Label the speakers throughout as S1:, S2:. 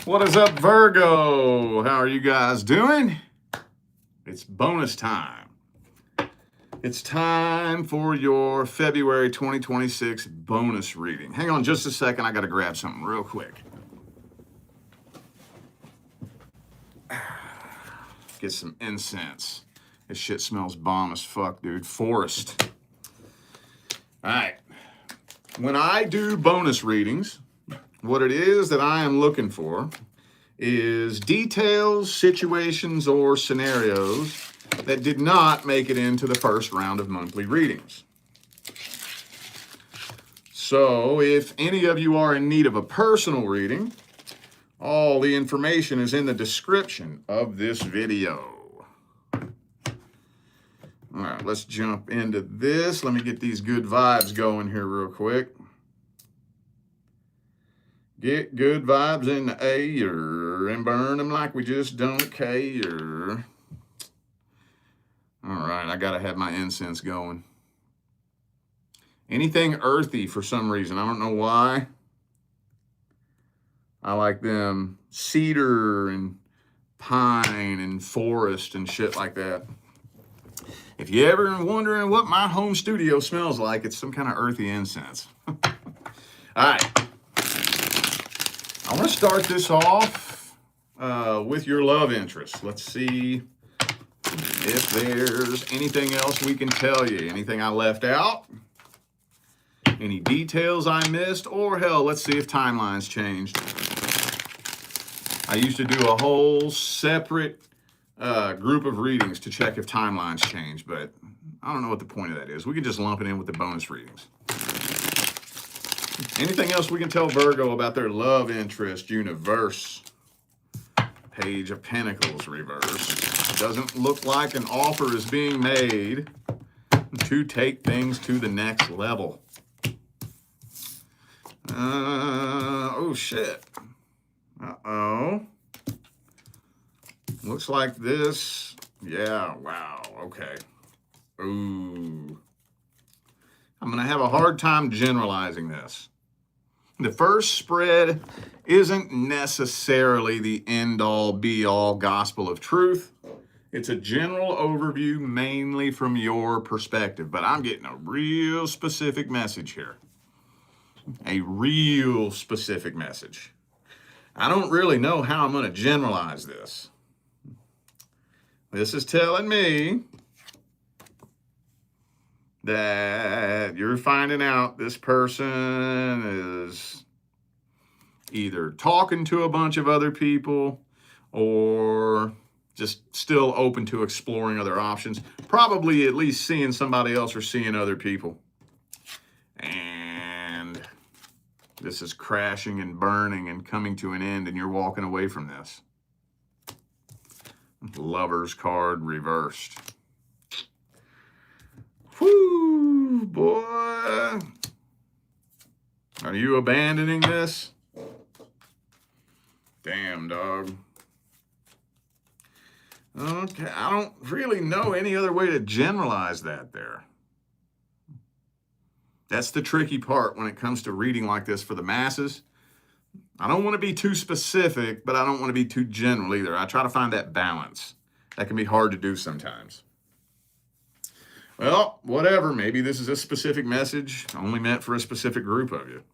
S1: What is up, Virgo? How are you guys doing? It's bonus time. It's time for your February 2026 bonus reading. Hang on just a second. I got to grab something real quick. Get some incense. This shit smells bomb as fuck, dude. Forest. All right. When I do bonus readings, what it is that I am looking for is details, situations, or scenarios that did not make it into the first round of monthly readings. So if any of you are in need of a personal reading, all the information is in the description of this video. All right, let's jump into this. Let me get these good vibes going here real quick. Get good vibes in the air and burn them like we just don't care. All right, I gotta have my incense going. Anything earthy for some reason, I don't know why. I like them cedar and pine and forest and shit like that. If you ever wondering what my home studio smells like, it's some kind of earthy incense. All right. I want to start this off with your love interest. Let's see if there's anything else we can tell you. Anything I left out? Any details I missed? Or hell, let's see if timelines changed. I used to do a whole separate group of readings to check if timelines change, but I don't know what the point of that is. We can just lump it in with the bonus readings. Anything else we can tell Virgo about their love interest universe? Page of Pentacles reverse. Doesn't look like an offer is being made to take things to the next level. Oh shit. Uh-oh. Looks like this. Yeah, wow, okay. Ooh. I'm going to have a hard time generalizing this. The first spread isn't necessarily the end-all, be-all gospel of truth. It's a general overview mainly from your perspective, but I'm getting a real specific message here. A real specific message. I don't really know how I'm going to generalize this. This is telling me that you're finding out this person is either talking to a bunch of other people or just still open to exploring other options. Probably at least seeing somebody else or seeing other people. And this is crashing and burning and coming to an end, and you're walking away from this. Lover's card reversed. Whoo, boy. Are you abandoning this? Damn, dog. Okay, I don't really know any other way to generalize that there. That's the tricky part when it comes to reading like this for the masses. I don't want to be too specific, but I don't want to be too general either. I try to find that balance. That can be hard to do sometimes. Well, whatever. Maybe this is a specific message only meant for a specific group of you.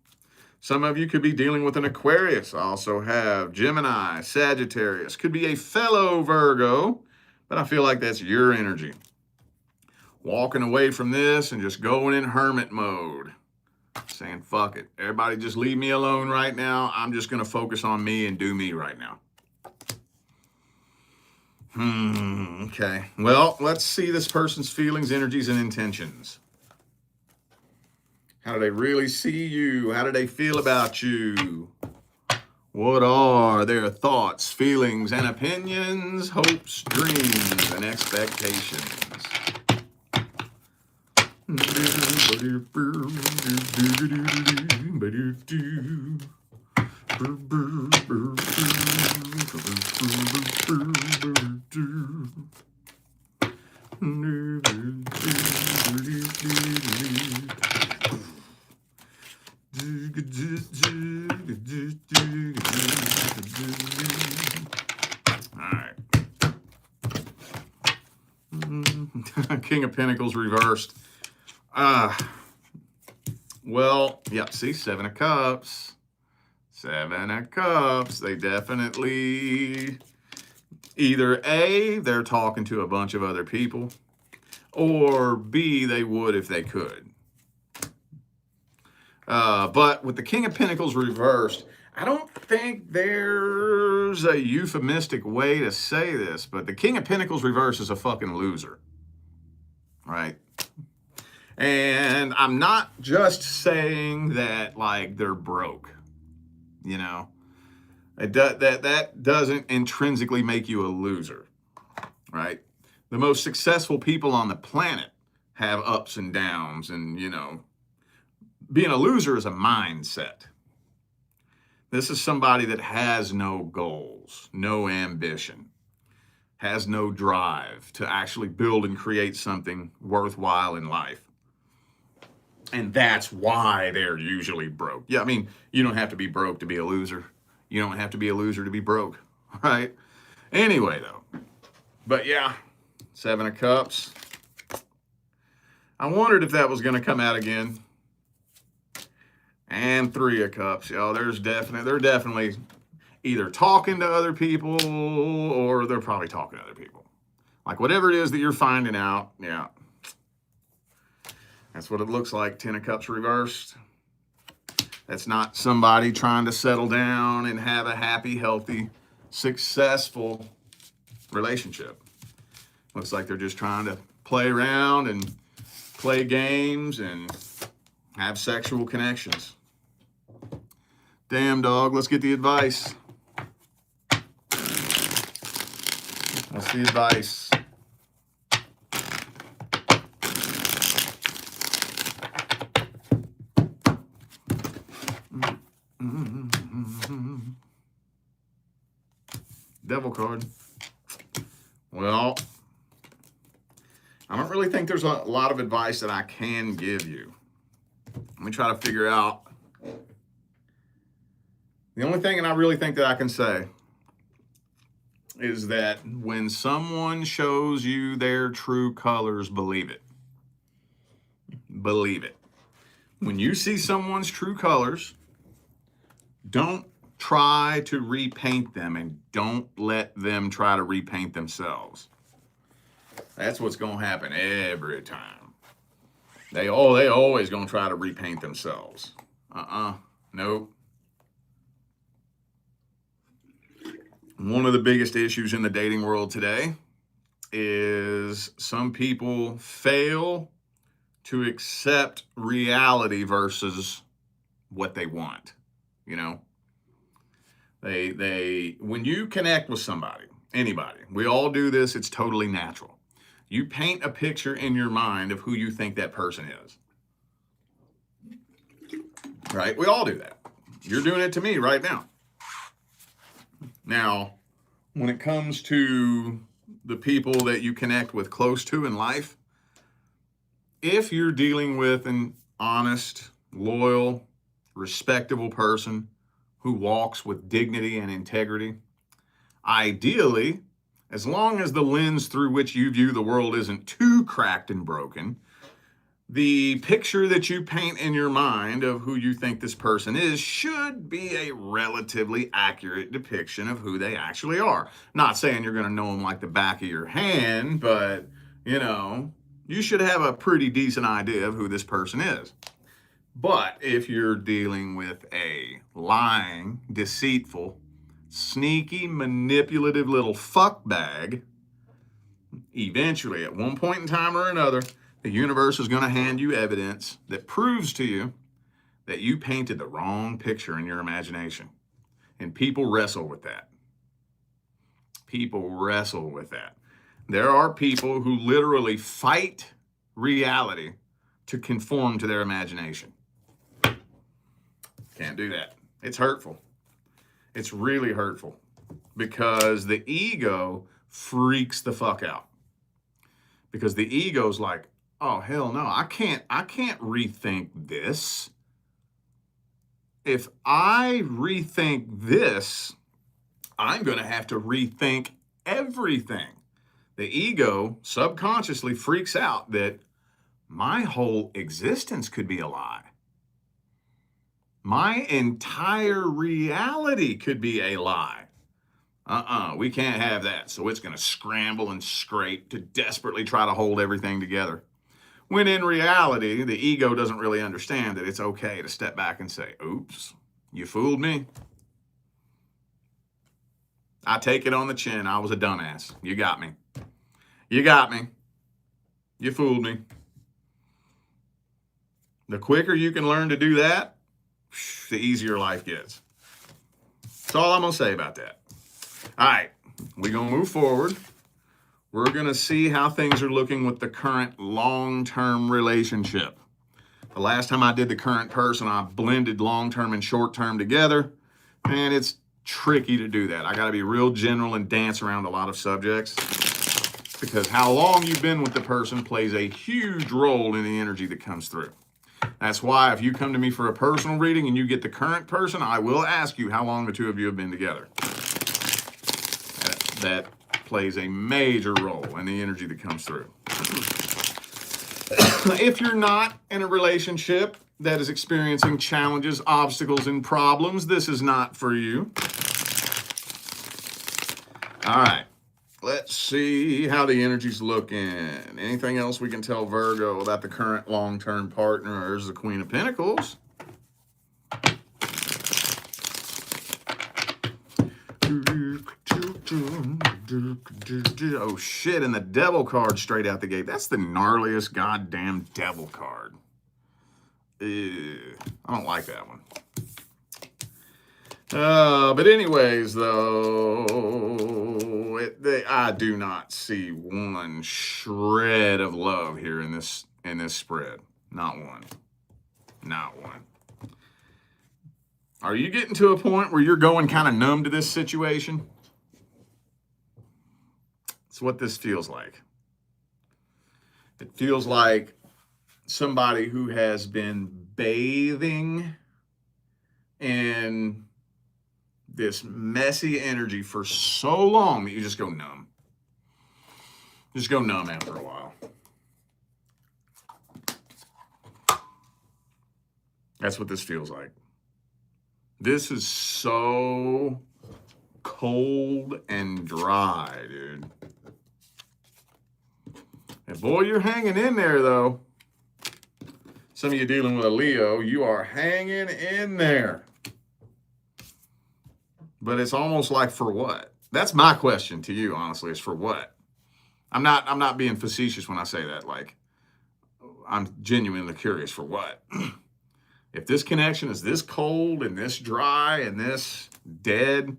S1: Some of you could be dealing with an Aquarius. I also have Gemini, Sagittarius. Could be a fellow Virgo, but I feel like that's your energy. Walking away from this and just going in hermit mode. Saying, fuck it. Everybody just leave me alone right now. I'm just going to focus on me and do me right now. Okay. Well, let's see this person's feelings, energies, and intentions. How do they really see you? How do they feel about you? What are their thoughts, feelings, and opinions, hopes, dreams, and expectations? King of Pentacles reversed. Well, yeah, see, Seven of Cups. Seven of Cups. They definitely, either A, they're talking to a bunch of other people, or B, they would if they could. But with the King of Pentacles reversed, I don't think there's a euphemistic way to say this, but the King of Pentacles reversed is a fucking loser, right? And I'm not just saying that like they're broke, you know. That doesn't intrinsically make you a loser, right? The most successful people on the planet have ups and downs, and, you know, being a loser is a mindset. This is somebody that has no goals, no ambition, has no drive to actually build and create something worthwhile in life. And that's why they're usually broke. Yeah, I mean, you don't have to be broke to be a loser. You don't have to be a loser to be broke, right? Anyway, though. But yeah, Seven of Cups. I wondered if that was going to come out again. And Three of Cups. You know, they're definitely either talking to other people or they're probably talking to other people. Like whatever it is that you're finding out, yeah. That's what it looks like, Ten of Cups reversed. That's not somebody trying to settle down and have a happy, healthy, successful relationship. Looks like they're just trying to play around and play games and have sexual connections. Damn, dog, let's get the advice. What's the advice? Devil card. Well, I don't really think there's a lot of advice that I can give you. Let me try to figure out. The only thing that I really think that I can say is that when someone shows you their true colors, believe it. Believe it. When you see someone's true colors, don't try to repaint them, and don't let them try to repaint themselves. That's what's going to happen every time. They always going to try to repaint themselves. Nope. One of the biggest issues in the dating world today is some people fail to accept reality versus what they want. You know, when you connect with somebody, anybody, we all do this. It's totally natural. You paint a picture in your mind of who you think that person is. Right? We all do that. You're doing it to me right now. Now, when it comes to the people that you connect with close to in life, if you're dealing with an honest, loyal, respectable person who walks with dignity and integrity, ideally, as long as the lens through which you view the world isn't too cracked and broken, the picture that you paint in your mind of who you think this person is should be a relatively accurate depiction of who they actually are. Not saying you're going to know them like the back of your hand, but, you know, you should have a pretty decent idea of who this person is. But if you're dealing with a lying, deceitful, sneaky, manipulative little fuckbag, eventually, at one point in time or another, the universe is going to hand you evidence that proves to you that you painted the wrong picture in your imagination. And people wrestle with that. People wrestle with that. There are people who literally fight reality to conform to their imagination. Can't do that. It's hurtful. It's really hurtful because the ego freaks the fuck out. Because the ego's like, oh, hell no, I can't rethink this. If I rethink this, I'm going to have to rethink everything. The ego subconsciously freaks out that my whole existence could be a lie. My entire reality could be a lie. We can't have that. So it's going to scramble and scrape to desperately try to hold everything together. When in reality, the ego doesn't really understand that it's okay to step back and say, oops, you fooled me. I take it on the chin. I was a dumbass. You got me. You got me. You fooled me. The quicker you can learn to do that, the easier life gets. That's all I'm going to say about that. All right, we're going to move forward. We're going to see how things are looking with the current long-term relationship. The last time I did the current person, I blended long-term and short-term together, and it's tricky to do that. I got to be real general and dance around a lot of subjects because how long you've been with the person plays a huge role in the energy that comes through. That's why if you come to me for a personal reading and you get the current person, I will ask you how long the two of you have been together. That plays a major role in the energy that comes through. If you're not in a relationship that is experiencing challenges, obstacles, and problems, this is not for you. All right. Let's see how the energy's looking. Anything else we can tell Virgo about the current long-term partner? There's the Queen of Pentacles. Oh shit, and the Devil card straight out the gate. That's the gnarliest goddamn Devil card. I don't like that one. But anyways, though, I do not see one shred of love here in this spread. Not one. Not one. Are you getting to a point where you're going kind of numb to this situation? It's what this feels like. It feels like somebody who has been bathing in this messy energy for so long that you just go numb. Just go numb after a while. That's what this feels like. This is so cold and dry, dude. And boy, you're hanging in there, though. Some of you dealing with a Leo, you are hanging in there. But it's almost like, for what? That's my question to you, honestly, is for what? I'm not being facetious when I say that. Like, I'm genuinely curious, for what? If this connection is this cold and this dry and this dead,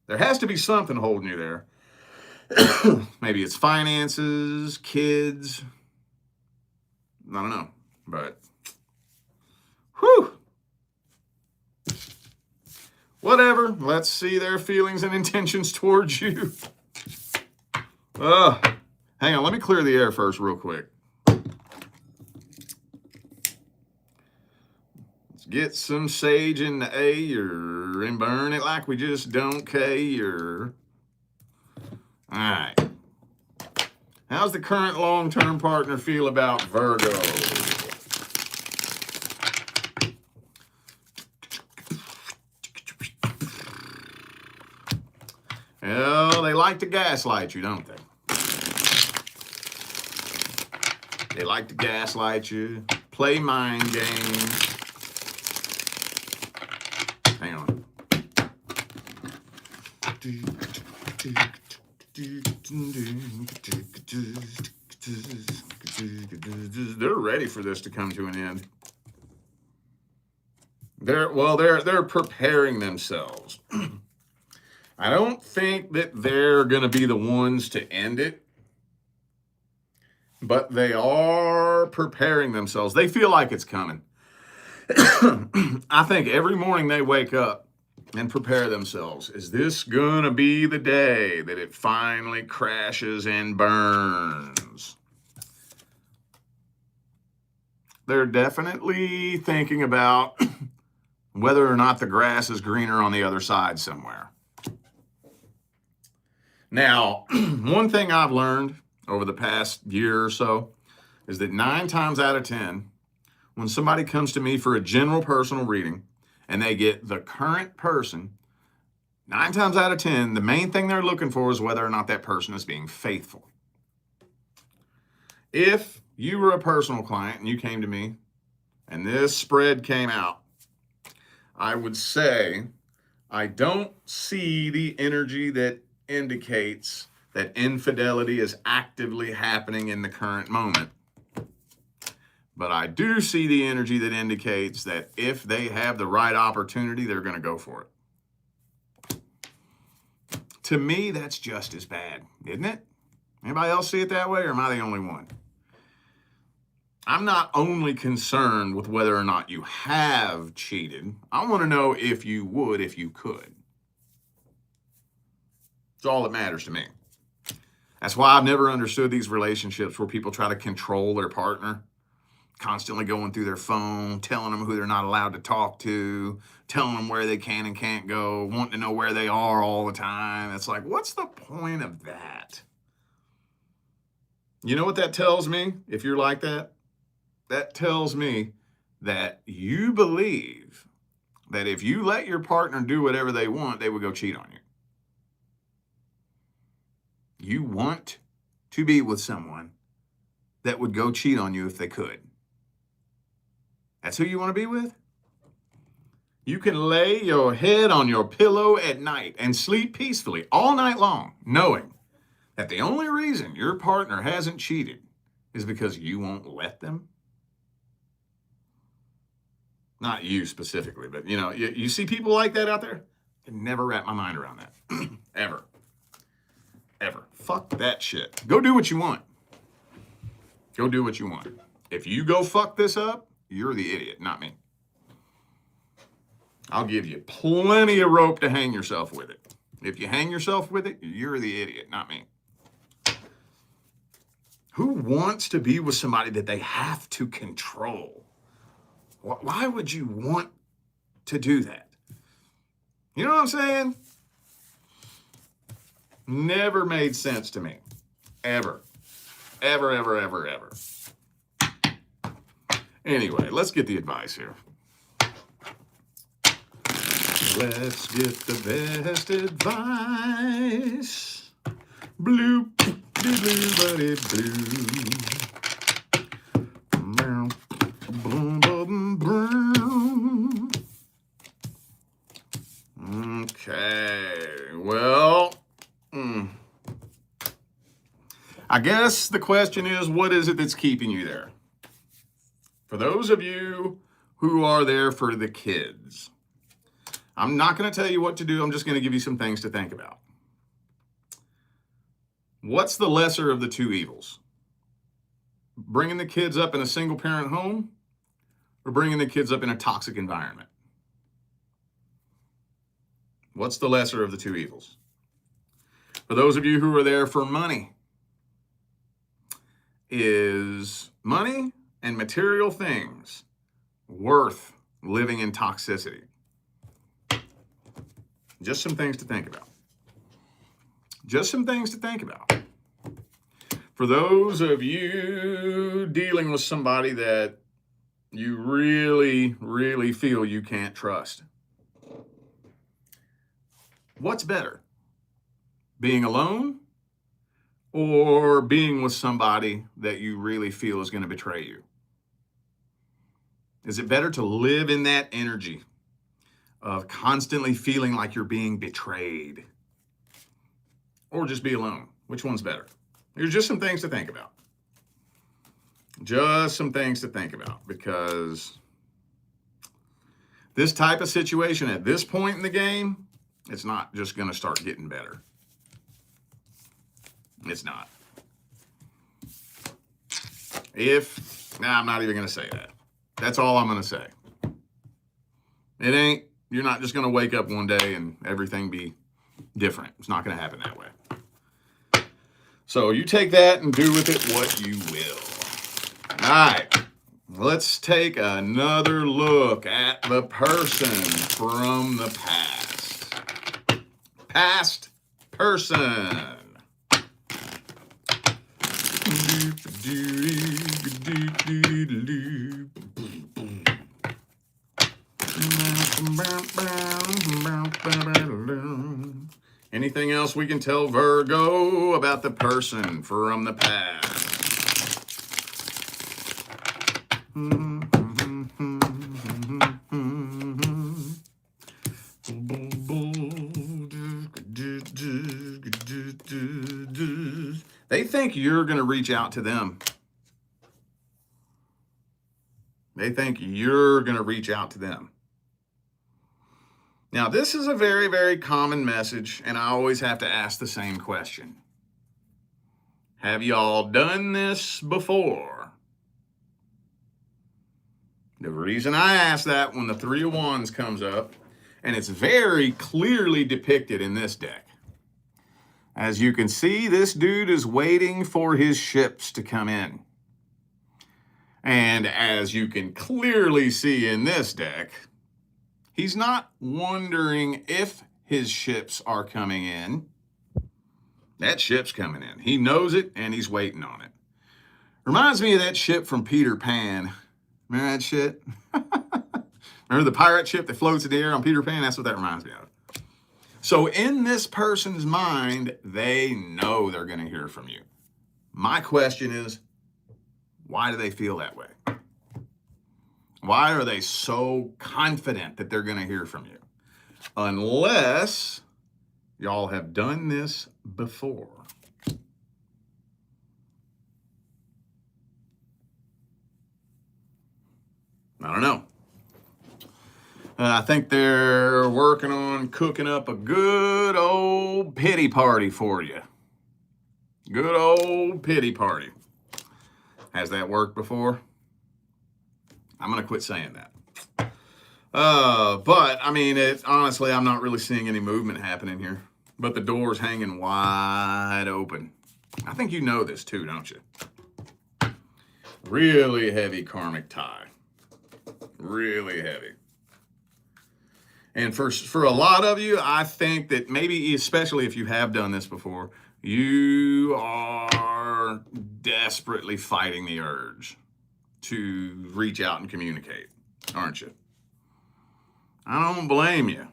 S1: there has to be something holding you there. Maybe it's finances, kids. I don't know. But, whew. Whatever. Let's see their feelings and intentions towards you. Hang on. Let me clear the air first real quick. Let's get some sage in the air and burn it like we just don't care. All right. How's the current long-term partner feel about Virgo? Well, they like to gaslight you, don't they? They like to gaslight you, play mind games. Hang on. They're ready for this to come to an end. They're preparing themselves. I don't think that they're going to be the ones to end it, but they are preparing themselves. They feel like it's coming. I think every morning they wake up and prepare themselves. Is this going to be the day that it finally crashes and burns? They're definitely thinking about whether or not the grass is greener on the other side somewhere. Now, one thing I've learned over the past year or so is that 9 times out of 10, when somebody comes to me for a general personal reading and they get the current person, 9 times out of 10, the main thing they're looking for is whether or not that person is being faithful. If you were a personal client and you came to me and this spread came out, I would say I don't see the energy that indicates that infidelity is actively happening in the current moment. But I do see the energy that indicates that if they have the right opportunity, they're going to go for it. To me, that's just as bad, isn't it? Anybody else see it that way, or am I the only one? I'm not only concerned with whether or not you have cheated. I want to know if you would, if you could. It's all that matters to me. That's why I've never understood these relationships where people try to control their partner, constantly going through their phone, telling them who they're not allowed to talk to, telling them where they can and can't go, wanting to know where they are all the time. It's like, what's the point of that? You know what that tells me, if you're like that? That tells me that you believe that if you let your partner do whatever they want, they would go cheat on you. You want to be with someone that would go cheat on you if they could. That's who you want to be with? You can lay your head on your pillow at night and sleep peacefully all night long, knowing that the only reason your partner hasn't cheated is because you won't let them? Not you specifically, but you see people like that out there? I can never wrap my mind around that. Ever. Fuck that shit. Go do what you want. Go do what you want. If you go fuck this up, you're the idiot, not me. I'll give you plenty of rope to hang yourself with it. If you hang yourself with it, you're the idiot, not me. Who wants to be with somebody that they have to control? Why would you want to do that? You know what I'm saying? Never made sense to me. Ever. Anyway, let's get the advice here. Let's get the best advice. Blue, blue, buddy, blue. Okay, well, I guess the question is, what is it that's keeping you there? For those of you who are there for the kids, I'm not going to tell you what to do. I'm just going to give you some things to think about. What's the lesser of the two evils? Bringing the kids up in a single-parent home or bringing the kids up in a toxic environment? What's the lesser of the two evils? For those of you who are there for money, is money and material things worth living in toxicity? Just some things to think about. Just some things to think about. For those of you dealing with somebody that you really, really feel you can't trust, what's better? Being alone or being with somebody that you really feel is going to betray you? Is it better to live in that energy of constantly feeling like you're being betrayed, or just be alone? Which one's better? There's just some things to think about. Just some things to think about, because this type of situation at this point in the game, it's not just going to start getting better. It's not. I'm not even going to say that. That's all I'm going to say. It ain't. You're not just going to wake up one day and everything be different. It's not going to happen that way. So you take that and do with it what you will. All right. Let's take another look at the person from the past. Past person. Anything else we can tell Virgo about the person from the past? They think you're going to reach out to them. They think you're going to reach out to them. Now, this is a very, very common message, and I always have to ask the same question. Have y'all done this before? The reason I ask that when the Three of Wands comes up, and it's very clearly depicted in this deck. As you can see, this dude is waiting for his ships to come in. And as you can clearly see in this deck, he's not wondering if his ships are coming in. That ship's coming in. He knows it, and he's waiting on it. Reminds me of that ship from Peter Pan. Remember that shit? Remember the pirate ship that floats in the air on Peter Pan? That's what that reminds me of. So in this person's mind, they know they're going to hear from you. My question is, why do they feel that way? Why are they so confident that they're going to hear from you? Unless y'all have done this before. I don't know. I think they're working on cooking up a good old pity party for you. Good old pity party. Has that worked before? I'm going to quit saying that. But, I mean, honestly, I'm not really seeing any movement happening here. But the door's hanging wide open. I think you know this too, don't you? Really heavy karmic tie. Really heavy. And for a lot of you, I think that maybe, especially if you have done this before, you are desperately fighting the urge to reach out and communicate, aren't you? I don't blame you.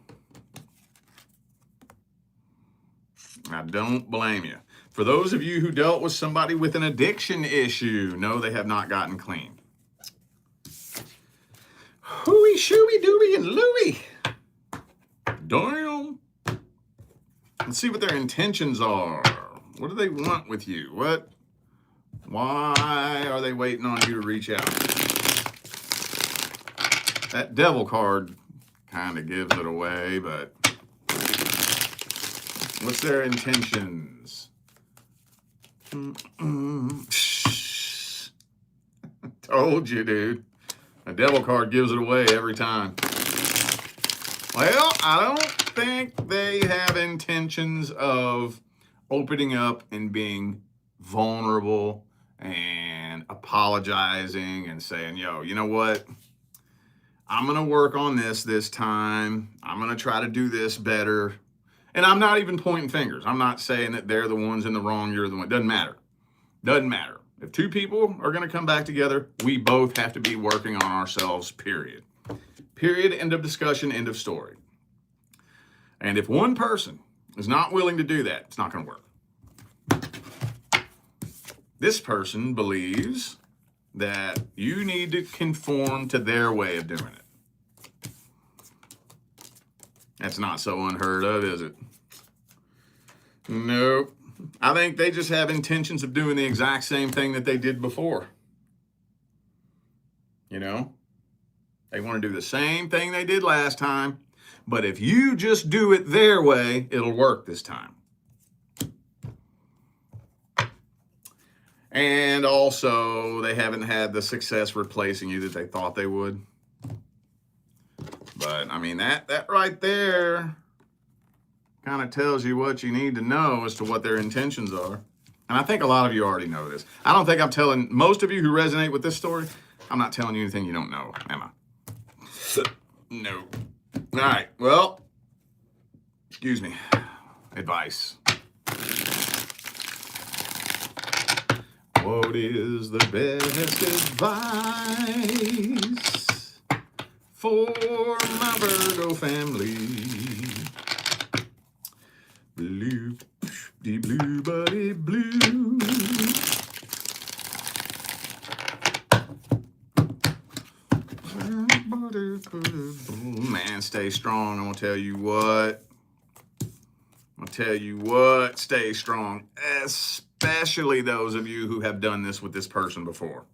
S1: I don't blame you. For those of you who dealt with somebody with an addiction issue, no, they have not gotten clean. Hooey, shooey, dooey, and Louie. Damn. Let's see what their intentions are. What do they want with you? Why are they waiting on you to reach out? That devil card kind of gives it away, but what's their intentions? Told you, dude. A devil card gives it away every time. Well, I don't think they have intentions of opening up and being vulnerable and apologizing and saying, yo, you know what? I'm going to work on this time. I'm going to try to do this better. And I'm not even pointing fingers. I'm not saying that they're the ones in the wrong, you're the one. Doesn't matter. Doesn't matter. If two people are going to come back together, we both have to be working on ourselves, period. Period, end of discussion, end of story. And if one person is not willing to do that, it's not going to work. This person believes that you need to conform to their way of doing it. That's not so unheard of, is it? Nope. I think they just have intentions of doing the exact same thing that they did before. You know? They want to do the same thing they did last time, but if you just do it their way, it'll work this time. And also, they haven't had the success replacing you that they thought they would. But, I mean, that right there kind of tells you what you need to know as to what their intentions are. And I think a lot of you already know this. I don't think I'm telling most of you who resonate with this story, I'm not telling you anything you don't know, am I? No. All right, well, excuse me, advice. What is the best advice for my Virgo family? Blue, de blue, buddy, blue. Man, stay strong. I'm gonna tell you what. Stay strong, especially those of you who have done this with this person before.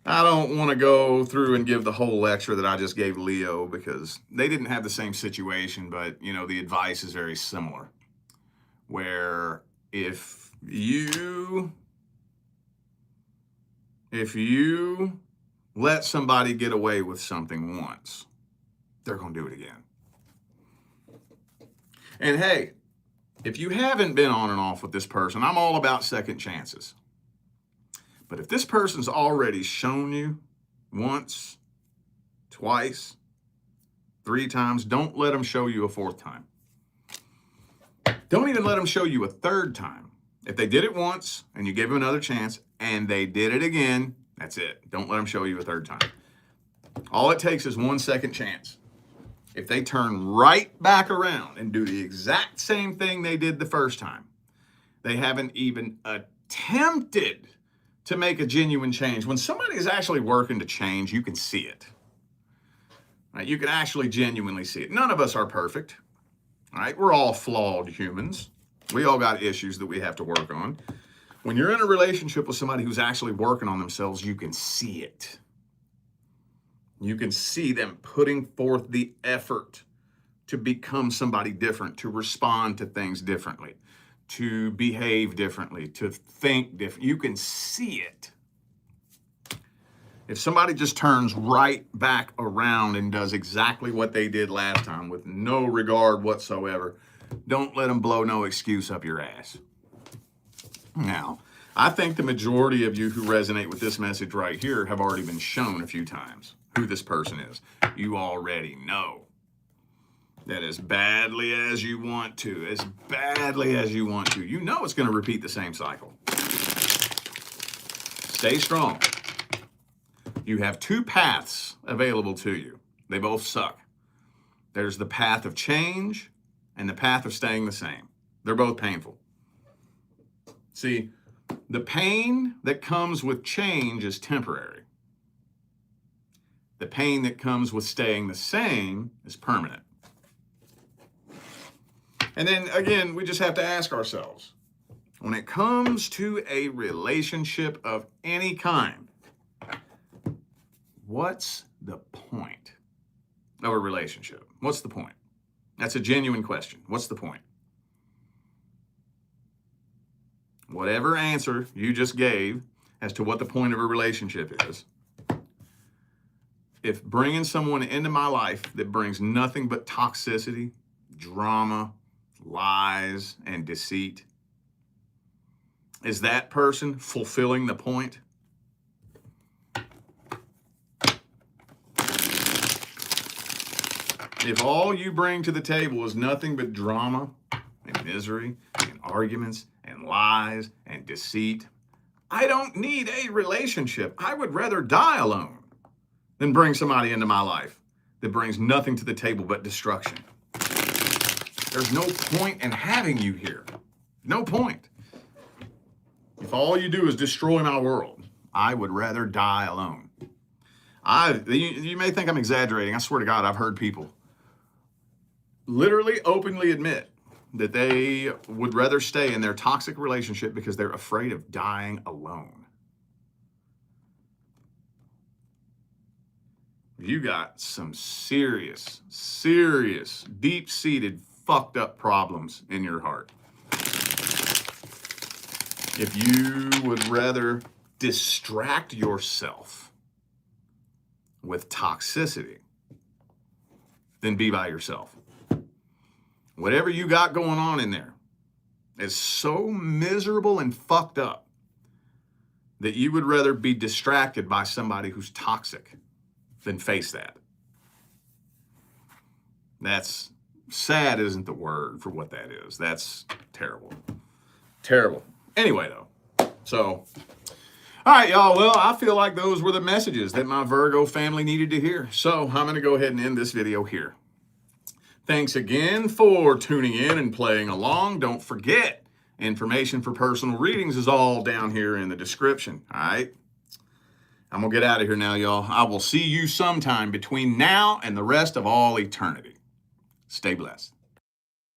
S1: I don't want to go through and give the whole lecture that I just gave Leo because they didn't have the same situation, but you know, the advice is very similar. Where if you let somebody get away with something once, they're going to do it again. And hey, if you haven't been on and off with this person, I'm all about second chances. But if this person's already shown you once, twice, 3 times, don't let them show you a 4th time. Don't even let them show you a 3rd time. If they did it once and you gave them another chance and they did it again, that's it. Don't let them show you a 3rd time. All it takes is 1 second chance. If they turn right back around and do the exact same thing they did the first time, they haven't even attempted to make a genuine change. When somebody is actually working to change, you can see it. Right? You can actually genuinely see it. None of us are perfect. All right? We're all flawed humans. We all got issues that we have to work on. When you're in a relationship with somebody who's actually working on themselves, you can see it. You can see them putting forth the effort to become somebody different, to respond to things differently, to behave differently, to think different. You can see it. If somebody just turns right back around and does exactly what they did last time with no regard whatsoever, don't let them blow no excuse up your ass. Now, I think the majority of you who resonate with this message right here have already been shown a few times who this person is. You already know that as badly as you want to, you know it's going to repeat the same cycle. Stay strong. You have 2 paths available to you. They both suck. There's the path of change and the path of staying the same. They're both painful. See, the pain that comes with change is temporary. The pain that comes with staying the same is permanent. And then again, we just have to ask ourselves, when it comes to a relationship of any kind, what's the point of a relationship? What's the point? That's a genuine question. What's the point? Whatever answer you just gave as to what the point of a relationship is, if bringing someone into my life that brings nothing but toxicity, drama, lies, and deceit, is that person fulfilling the point? If all you bring to the table is nothing but drama and misery and arguments and lies and deceit, I don't need a relationship. I would rather die alone than bring somebody into my life that brings nothing to the table but destruction. There's no point in having you here. No point. If all you do is destroy my world, I would rather die alone. You may think I'm exaggerating. I swear to God, I've heard people literally openly admit that they would rather stay in their toxic relationship because they're afraid of dying alone. You got some serious, deep-seated, fucked up problems in your heart. If you would rather distract yourself with toxicity than be by yourself. Whatever you got going on in there is so miserable and fucked up that you would rather be distracted by somebody who's toxic than face that. That's sad isn't the word for what that is. That's terrible. Terrible. Anyway, though, So, all right, y'all. Well, I feel like those were the messages that my Virgo family needed to hear. So I'm going to go ahead and end this video here. Thanks again for tuning in and playing along. Don't forget, information for personal readings is all down here in the description. All right. I'm going to get out of here now, y'all. I will see you sometime between now and the rest of all eternity. Stay blessed.